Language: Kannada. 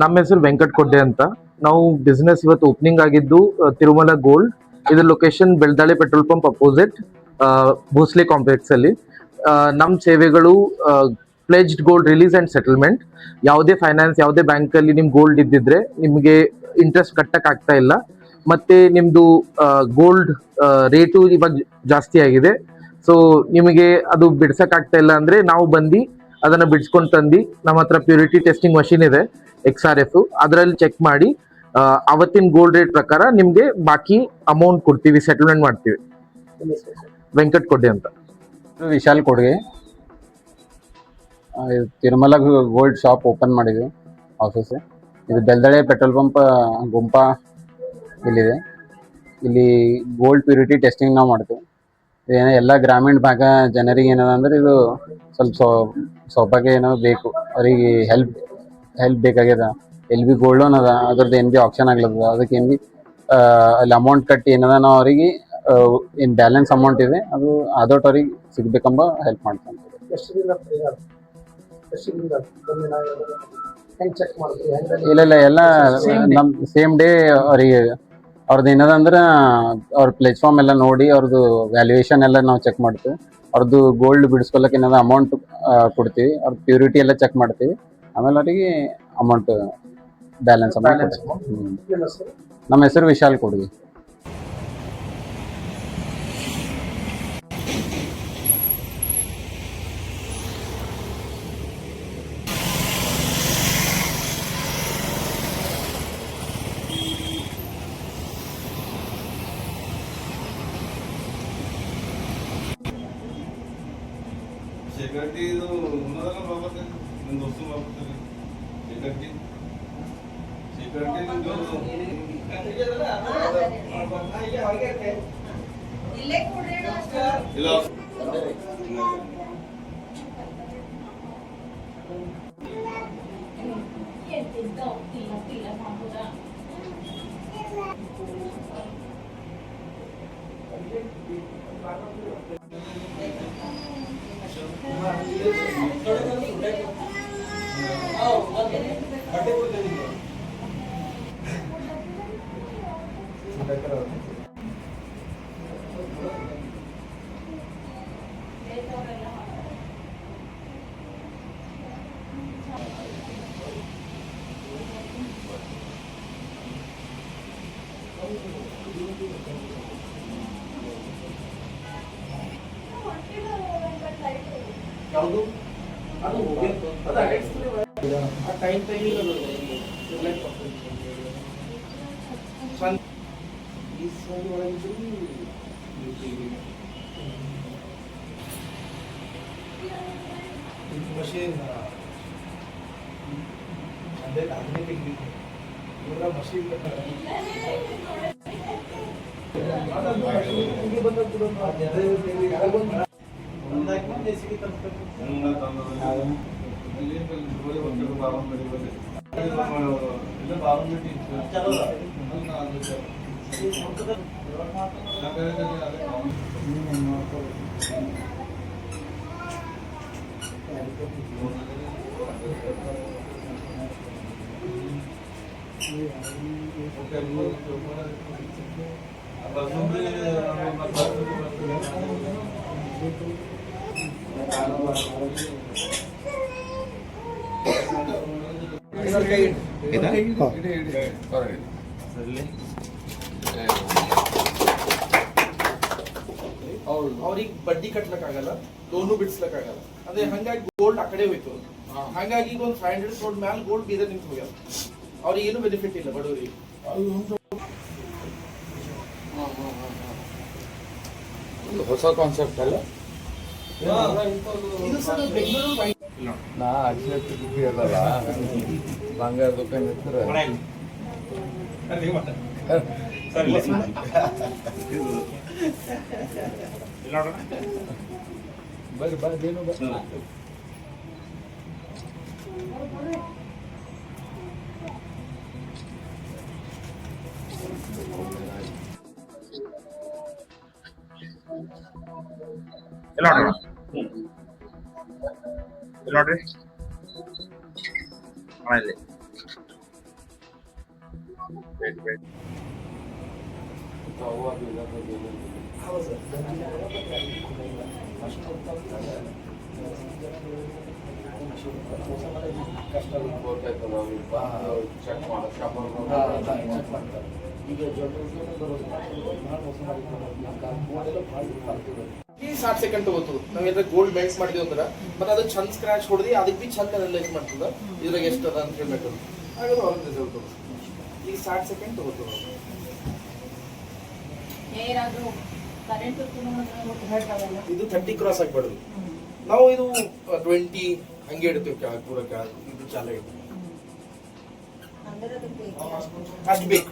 ನಮ್ಮ ಹೆಸರು ವೆಂಕಟ್ ಕೊಡ್ಡೆ ಅಂತ. ನಾವು ಬಿಸ್ನೆಸ್ ಇವತ್ತು ಓಪನಿಂಗ್ ಆಗಿದ್ದು ತಿರುಮಲ ಗೋಲ್ಡ್. ಇದ್ರ ಲೊಕೇಶನ್ ಬೆಳ್ದಾಳೆ petrol pump opposite Bhosle complex ಅಲ್ಲಿ. ನಮ್ಮ ಸೇವೆಗಳು pledged gold release and settlement. ಯಾವುದೇ ಫೈನಾನ್ಸ್, ಯಾವುದೇ ಬ್ಯಾಂಕ್ ಅಲ್ಲಿ ನಿಮ್ ಗೋಲ್ಡ್ ಇದ್ದಿದ್ರೆ ನಿಮಗೆ ಇಂಟ್ರೆಸ್ಟ್ ಕಟ್ಟಕ್ ಆಗ್ತಾ ಇಲ್ಲ, ಮತ್ತೆ ನಿಮ್ದು ಗೋಲ್ಡ್ ರೇಟು ಇವಾಗ ಜಾಸ್ತಿ ಆಗಿದೆ. ಸೊ ನಿಮಗೆ ಅದು ಬಿಡ್ಸಕ್ ಆಗ್ತಾ ಇಲ್ಲ ಅಂದ್ರೆ ನಾವು ಬಂದು ಅದನ್ನ ಬಿಡ್ಸ್ಕೊಂಡು ತಂದು, ನಮ್ಮ ಹತ್ರ ಪ್ಯೂರಿಟಿ ಟೆಸ್ಟಿಂಗ್ ಮಷಿನ್ ಇದೆ XRF, ಅದರಲ್ಲಿ ಚೆಕ್ ಮಾಡಿ ಅವತ್ತಿನ ಗೋಲ್ಡ್ ರೇಟ್ ಪ್ರಕಾರ ನಿಮ್ಗೆ ಬಾಕಿ ಅಮೌಂಟ್ ಕೊಡ್ತೀವಿ, ಸೆಟಲ್ಮೆಂಟ್ ಮಾಡ್ತೀವಿ. ವೆಂಕಟ್ ಕೊಡ್ಡೆ ಅಂತ. ವಿಶಾಲ್ ಕೊಡ್ಗೆ. ತಿರುಮಲ ಗೋಲ್ಡ್ ಶಾಪ್ ಓಪನ್ ಮಾಡಿದ್ವಿ, ಆಫೀಸ್. ಇದು ಬೆಲ್ದಳೆ ಪೆಟ್ರೋಲ್ ಪಂಪ್ ಗುಂಪಾ ಇಲ್ಲಿದೆ. ಇಲ್ಲಿ ಗೋಲ್ಡ್ ಪ್ಯೂರಿಟಿ ಟೆಸ್ಟಿಂಗ್ ನಾವು ಮಾಡ್ತೀವಿ. ಎಲ್ಲ ಗ್ರಾಮೀಣ ಭಾಗ ಜನರಿಗೆ ಏನದ ಅಂದ್ರೆ ಇದು ಸ್ವಲ್ಪ ಸೌಭಾಗ್ಯ ಏನೋ ಬೇಕು, ಅವರಿಗೆ ಹೆಲ್ಪ್ ಬೇಕಾಗ್ಯದ. ಎಲ್ಲಿ ಬಿ ಗೋಲ್ಡ್ ಲೋನ್ ಅದ, ಅದ್ರದ್ದು ಏನು ಬಿ ಆಪ್ಷನ್ ಆಗ್ಲದ, ಅದಕ್ಕೆ ಏನು ಬಿ ಅಲ್ಲಿ ಅಮೌಂಟ್ ಕಟ್ಟಿ ಏನದ ನಾವು ಅವರಿಗೆ ಏನು ಬ್ಯಾಲೆನ್ಸ್ ಅಮೌಂಟ್ ಇದೆ ಅದು ಅದೊಟ್ಟು ಅವ್ರಿಗೆ ಸಿಗ್ಬೇಕಂಬ ಹೆಲ್ಪ್ ಮಾಡ್ತಾರೆ. ಇಲ್ಲ ಎಲ್ಲ ನಮ್ ಸೇಮ್ ಡೇ ಅವರಿಗೆ ಅವ್ರದ್ದು ಏನದ ಅಂದ್ರೆ ಅವ್ರ ಪ್ಲಾಟ್ಫಾರ್ಮ್ ಎಲ್ಲ ನೋಡಿ ಅವ್ರದ್ದು ವ್ಯಾಲ್ಯೂಯೇಷನ್ ಎಲ್ಲ ನಾವು ಚೆಕ್ ಮಾಡ್ತೀವಿ. ಅವ್ರದ್ದು ಗೋಲ್ಡ್ ಬಿಡಿಸ್ಕೊಳಕ್ಕೆ ಏನಾದ್ರು ಅಮೌಂಟ್ ಕೊಡ್ತೀವಿ, ಅವ್ರ ಪ್ಯೂರಿಟಿ ಎಲ್ಲ ಚೆಕ್ ಮಾಡ್ತೀವಿ. ಆಮೇಲೆ ಅವರಿಗೆ ಅಮೌಂಟ್ ಬ್ಯಾಲೆನ್ಸ್ ಅಮೌಂಟ್. ನಮ್ಮ ಹೆಸರು ವಿಶಾಲ್ ಕೊಡ್ಗಿ. शेकर्टी ಇದು ಉನ್ನದನ ಬಾಬತ್ತೆ ನನ್ನ ದೋಸ್ತು ಬಾಬತ್ತೆ शेकर्टी ಇಲ್ಲೇ ಕೊಡ್ರೇಣ ಇಲ್ಲ ಯಾವುದು ಅದು ಹೋಗಿ ಅದು ಆ ಟೈಮ್ ಟೈಮಿಂಗ್ ಅದು ರಿಲೆಕ್ಟ್ ಆಗ್ತದೆ. ಈ ಸರಿ ಒಳಗಿದ್ರು ಮಷೀನ್ ಅದೇ ಆಧುನಿಕ ಇವರ ಮಷೀನ್ जैसे ಅವ್ರಿಗೆ ಬಡ್ಡಿ ಕಟ್ಲಕ್ಕಾಗಲ್ಲ, ಲೋನು ಬಿಡಿಸ್ಲಕ್ಕಾಗಲ್ಲ. ಅದೇ ಹಂಗಾಗಿ ಗೋಲ್ಡ್ ಆ ಕಡೆ ಹೋಯ್ತು. ಹಂಗಾಗಿ ಈಗ ಒಂದು 500 crore ಮ್ಯಾಲ ಗೋಲ್ಡ್ ಬೀದರ್ ನಿಂತು ಹೋಗ್ಯಾರ. ಅವ್ರಿಗೆ ಏನು ಬೆನಿಫಿಟ್ ಇಲ್ಲ ಬಡವರಿಗೆ. ಹೊಸ ಕಾನ್ಸೆಪ್ಟ್ ಅಲ್ಲ ಇದು ಸರ್ ಬೆಂಗಳೂರು ನಾ ಅಕ್ಷಯಕ್ಕೆ ಬುದ್ಧಿ ಅದಲ್ಲ, ಬಂಗಾರ ದುಕಾನ್ ಇರ್ತಾರೆ ಬರ್ರಿ ಏನು ನೋಡ್ರಿ ಹೌದು ಈ 60 ಸೆಕೆಂಡ್ ತಗೋತದ ನಾವ್ ಏನಾರ ಗೋಲ್ಡ್ ಮೆಲ್ಟ್ ಮಾಡಿದ್ವಿ ಅಂದ್ರ ಮತ್ತೆ ಅದಕ್ಕೆ ಚಂದ ಸ್ಕ್ರಾಚ್ ಹೊಡೆದಿ ಅದಕ್ಕೆ ಬಿ ಚಂದ ಅನಲೈಸ್ ಮಾಡ್ತದ ಇದ್ರಾಗ ಎಷ್ಟು ಅದ ಅಂತ ಹೇಳ್ಬೇಕು ಆಗ ಅವ್ರ ರಿಸಲ್ಟ್ ಈಗ 60 ಸೆಕೆಂಡ್ ತಗೋತದ ಇದು 30 ಕ್ರಾಸ್ ಆಗ್ಬಾರ್ದು ನಾವು ಇದು 20 ಹಂಗೆ ಇಡ್ತೀವಿ ಕೆಳಗೆ ಪೂರ ಕೆಳಗೆ ಇದು ಚಾಲು ಇಡ್ತೀವಿ ಅಷ್ಟು ಬೇಕು